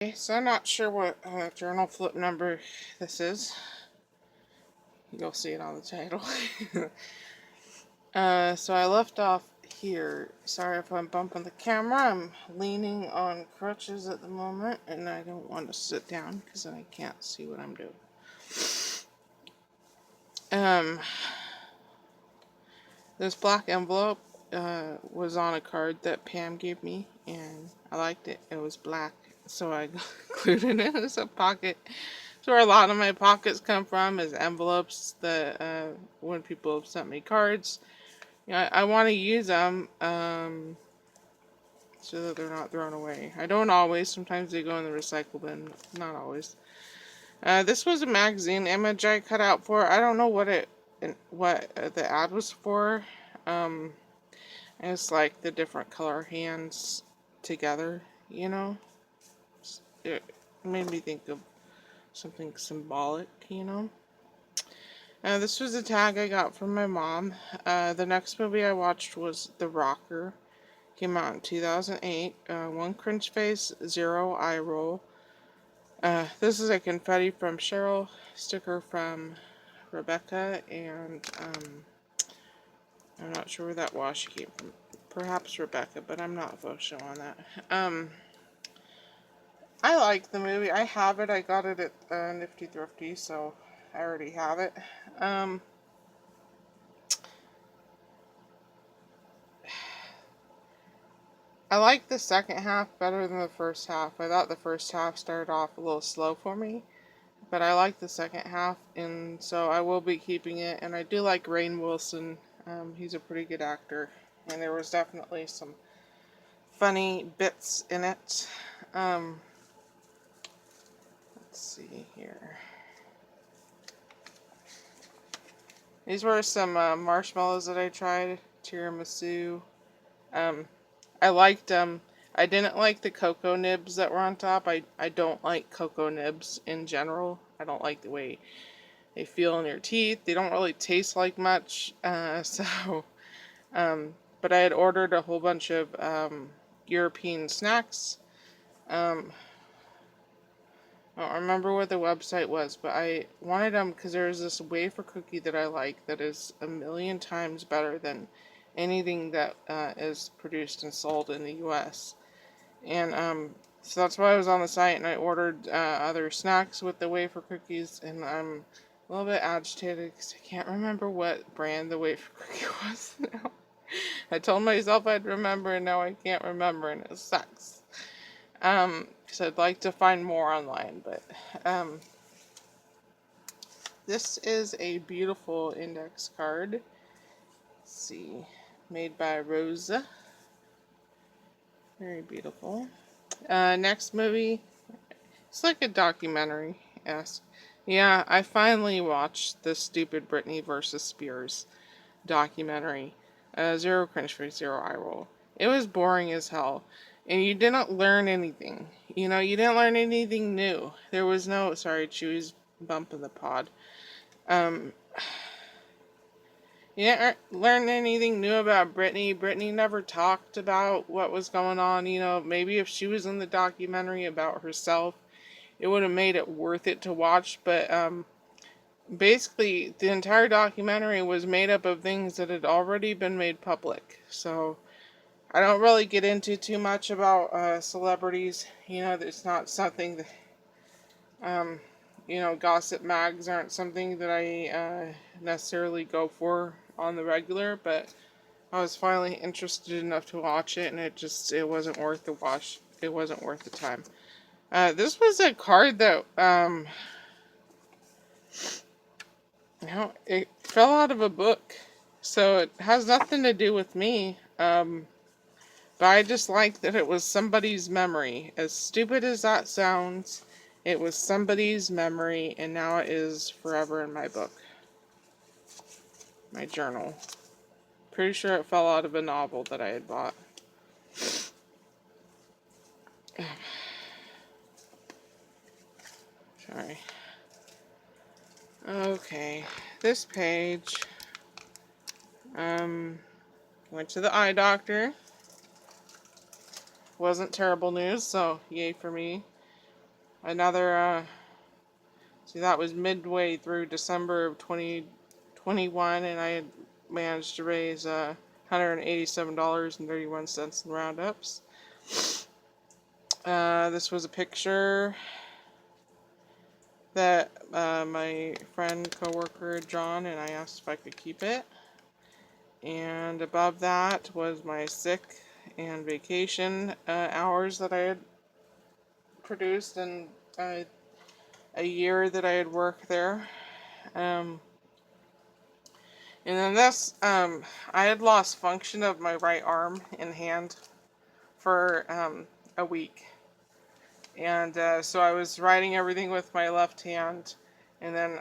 Okay, so I'm not sure what journal flip number this is. You'll see it on the title. So I left off here. Sorry if I'm bumping the camera. I'm leaning on crutches at the moment, and I don't want to sit down because then I can't see what I'm doing. This black envelope was on a card that Pam gave me, and I liked it. It was black, so I glued it in as a pocket. So where a lot of my pockets come from is envelopes that when people have sent me cards. I want to use them so that they're not thrown away. I don't always. Sometimes they go in the recycle bin. Not always. This was a magazine image I cut out for. I don't know what the ad was for. It's like the different color hands together. It made me think of something symbolic. This was a tag I got from my mom. The next movie I watched was The Rocker. Came out in 2008. One cringe face, zero eye roll. This is a confetti from Cheryl, sticker from Rebecca, and I'm not sure where that washi came from. Perhaps Rebecca, but I'm not official on that. I like the movie. I have it. I got it at Nifty Thrifty, so I already have it. I like the second half better than the first half. I thought the first half started off a little slow for me, but I like the second half, and so I will be keeping it. And I do like Rainn Wilson. He's a pretty good actor, and there was definitely some funny bits in it. Let's see here. These were some marshmallows that I tried. Tiramisu. I liked them. I didn't like the cocoa nibs that were on top. I don't like cocoa nibs in general. I don't like the way they feel in your teeth. They don't really taste like much. But I had ordered a whole bunch of European snacks. I don't remember what the website was, but I wanted them because there's this wafer cookie that I like that is a million times better than anything that is produced and sold in the U.S. And so that's why I was on the site, and I ordered other snacks with the wafer cookies, and I'm a little bit agitated because I can't remember what brand the wafer cookie was now. I told myself I'd remember, and now I can't remember, and it sucks. Because I'd like to find more online, but this is a beautiful index card. Let's see, made by Rosa. Very beautiful. Next movie, it's like a documentary. Yes, yeah, I finally watched the stupid Britney versus Spears documentary. Zero cringe for zero eye roll. It was boring as hell. And you didn't learn anything. You didn't learn anything new. There was no, sorry, Chewy's bumping the pod. You didn't learn anything new about Britney. Britney never talked about what was going on. Maybe if she was in the documentary about herself, it would have made it worth it to watch. But basically, the entire documentary was made up of things that had already been made public. So I don't really get into too much about celebrities. It's not something that, gossip mags aren't something that I necessarily go for on the regular, but I was finally interested enough to watch it, and it wasn't worth the watch. It wasn't worth the time. This was a card that, it fell out of a book, so it has nothing to do with me. But I just like that it was somebody's memory. As stupid as that sounds, it was somebody's memory, and now it is forever in my book. My journal. Pretty sure it fell out of a novel that I had bought. Sorry. Okay, this page. Went to the eye doctor. Wasn't terrible news, so yay for me. another, see, that was midway through December of 2021, and I had managed to raise $187.31 in roundups. This was a picture that my friend, coworker, John, and I asked if I could keep it. And above that was my sick and vacation hours that I had produced in a year that I had worked there. And then this, I had lost function of my right arm and hand for a week. And so I was writing everything with my left hand, and then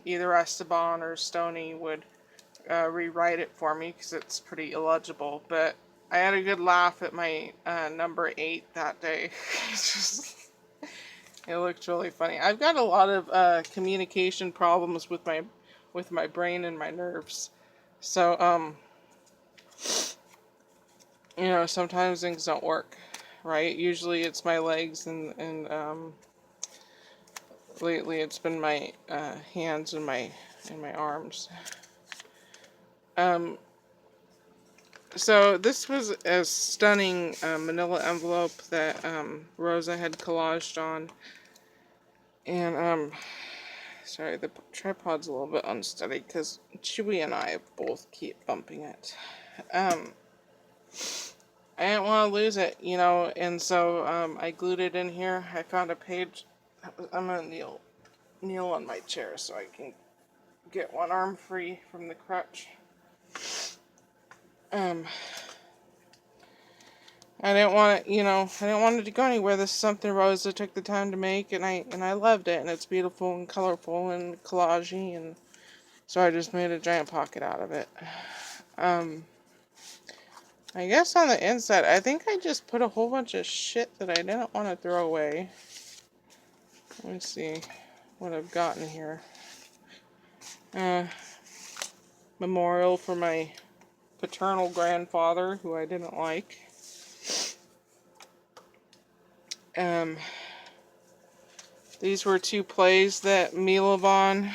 either Esteban or Stoney would rewrite it for me because it's pretty illegible. But I had a good laugh at my number 8 that day. It looked really funny. I've got a lot of communication problems with my brain and my nerves. So you know, sometimes things don't work, right? Usually it's my legs, and lately it's been my hands and my arms. So this was a stunning manila envelope that Rosa had collaged on, and sorry, the tripod's a little bit unsteady because Chewy and I both keep bumping it. I didn't want to lose it, you know, and so I glued it in here. I found a page. I'm gonna kneel on my chair so I can get one arm free from the crutch. I didn't want it, you know, I didn't want it to go anywhere. This is something Rosa took the time to make, and I loved it, and it's beautiful and colorful and collagey, and so I just made a giant pocket out of it. I guess on the inside, I think I just put a whole bunch of shit that I didn't want to throw away. Let me see what I've gotten here. Memorial for my paternal grandfather, who I didn't like. These were 2 plays that Milovan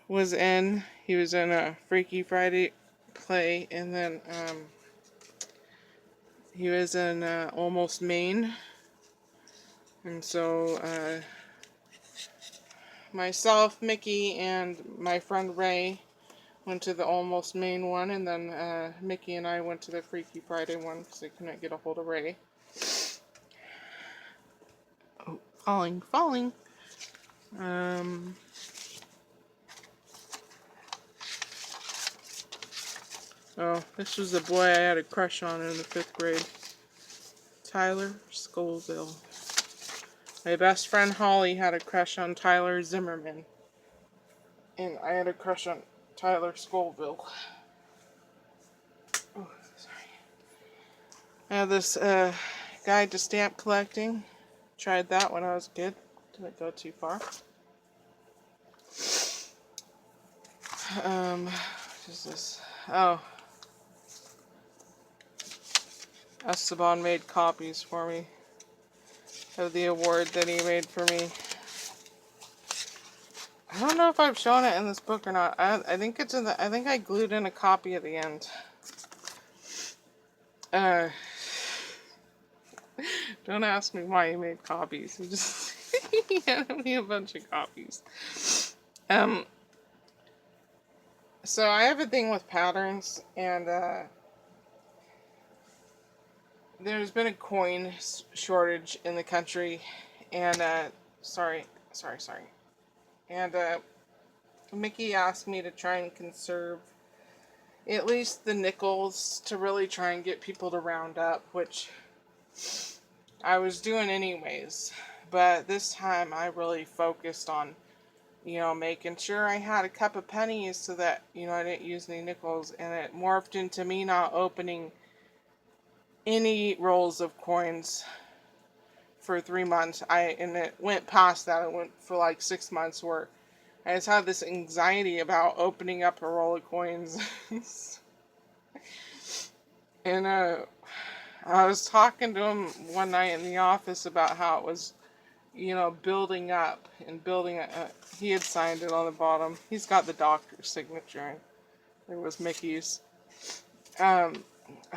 was in. He was in a Freaky Friday play, and then he was in Almost Maine. And so myself, Mickey, and my friend Ray went to the Almost Maine one, and then Mickey and I went to the Freaky Friday one because I couldn't get a hold of Ray. Oh, falling. Oh, this was the boy I had a crush on in the 5th grade. Tyler Scoville. My best friend Holly had a crush on Tyler Zimmerman. And I had a crush on Tyler Scoville. Oh, sorry. I have this guide to stamp collecting. Tried that when I was a kid. Didn't go too far. What is this? Oh. Esteban made copies for me of the award that he made for me. I don't know if I've shown it in this book or not. I think it's in the. I think I glued in a copy at the end. Don't ask me why he made copies. He just he handed me a bunch of copies. So I have a thing with patterns, and there's been a coin shortage in the country, and sorry. And Mickey asked me to try and conserve at least the nickels to really try and get people to round up, which I was doing anyways. But this time I really focused on, you know, making sure I had a cup of pennies so that, you know, I didn't use any nickels, and it morphed into me not opening any rolls of coins for 3 months. And it went past that. It went for like 6 months where I just had this anxiety about opening up a roll of coins. And I was talking to him one night in the office about how it was building up and building up. He had signed it on the bottom. He's got the doctor's signature, and there was Mickey's. I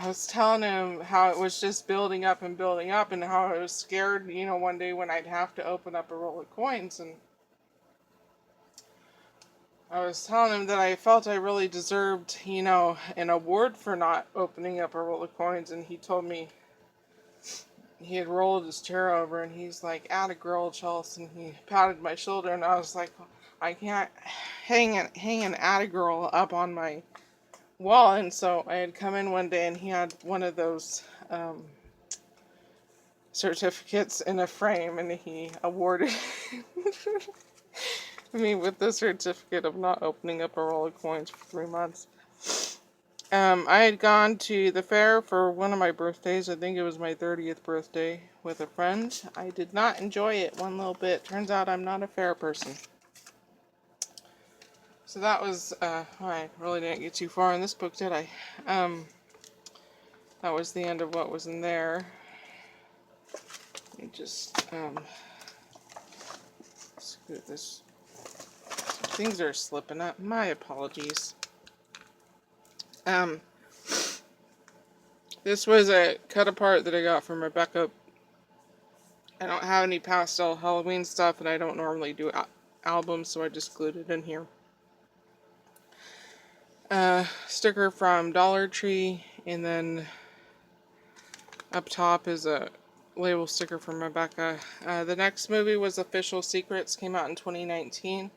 was telling him how it was just building up and building up, and how I was scared, one day when I'd have to open up a roll of coins. And I was telling him that I felt I really deserved, an award for not opening up a roll of coins. And he told me he had rolled his chair over, and he's like, "Atta girl, Chelsea," and he patted my shoulder, and I was like, I can't hang an atta girl up on my wall. And so I had come in one day, and he had one of those certificates in a frame, and he awarded me with the certificate of not opening up a roll of coins for 3 months. I had gone to the fair for one of my birthdays. I think it was my 30th birthday, with a friend. I did not enjoy it one little bit. Turns out I'm not a fair person. So that was, I really didn't get too far in this book, did I? That was the end of what was in there. Let me just, scoot this. Things are slipping up. My apologies. This was a cut apart that I got from Rebecca. I don't have any pastel Halloween stuff, and I don't normally do albums, so I just glued it in here. Sticker from Dollar Tree, and then up top is a label sticker from Rebecca. The next movie was Official Secrets, came out in 2019.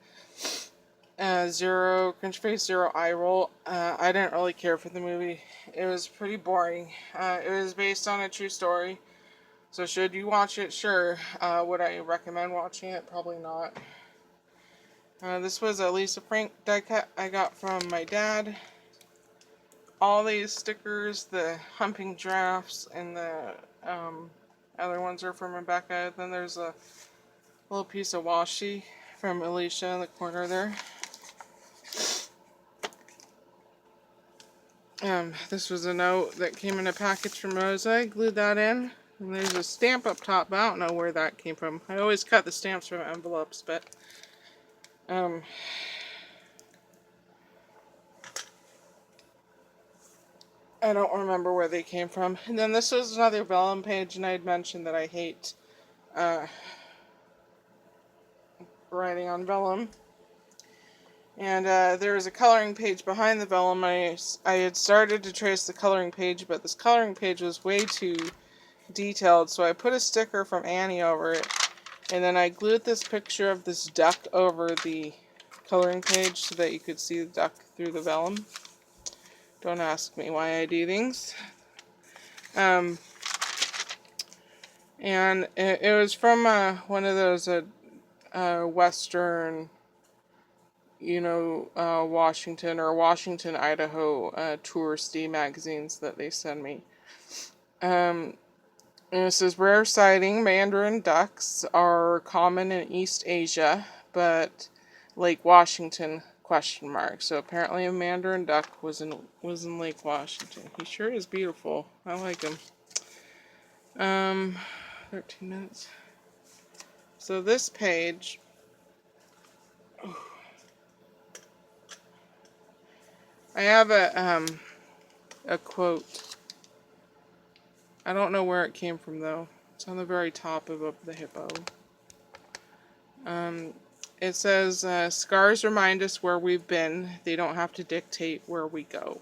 Zero cringe face, zero eye roll. I didn't really care for the movie. It was pretty boring. It was based on a true story. So should you watch it? Sure. Would I recommend watching it? Probably not. This was a Lisa Frank die cut I got from my dad. All these stickers, the humping giraffes, and the other ones are from Rebecca. Then there's a little piece of washi from Elisha in the corner there. This was a note that came in a package from Rosa. I glued that in. And there's a stamp up top, but I don't know where that came from. I always cut the stamps from envelopes, but I don't remember where they came from. And then this was another vellum page, and I had mentioned that I hate writing on vellum. And there was a coloring page behind the vellum. I had started to trace the coloring page, but this coloring page was way too detailed, so I put a sticker from Annie over it, and then I glued this picture of this duck over the coloring page so that you could see the duck through the vellum. Don't ask me why I do things. And it was from one of those Western, Washington or Washington, Idaho touristy magazines that they send me. And it says, rare sighting, mandarin ducks are common in East Asia, but Lake Washington, ? So apparently a mandarin duck was in Lake Washington. He sure is beautiful. I like him. 13 minutes. So this page, I have a quote. I don't know where it came from though. It's on the very top of the hippo. It says, scars remind us where we've been. They don't have to dictate where we go.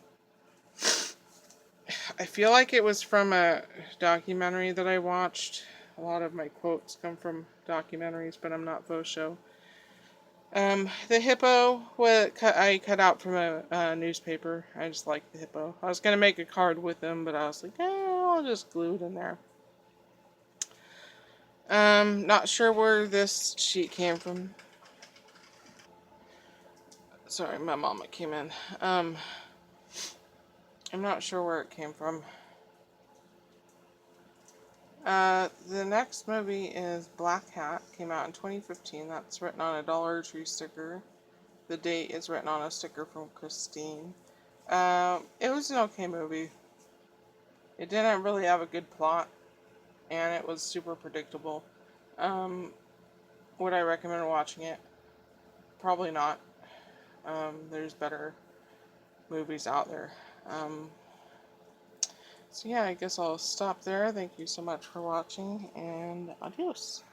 I feel like it was from a documentary that I watched. A lot of my quotes come from documentaries, but I'm not faux show. The hippo, I cut out from a newspaper. I just like the hippo. I was going to make a card with him, but I was like, I'll just glue it in there. Not sure where this sheet came from. Sorry, my mama came in. I'm not sure where it came from. The next movie is Black Hat. Came out in 2015. That's written on a Dollar Tree sticker. The date is written on a sticker from Christine. It was an okay movie. It didn't really have a good plot, and it was super predictable. Would I recommend watching it? Probably not. There's better movies out there. So yeah, I guess I'll stop there. Thank you so much for watching, and adios.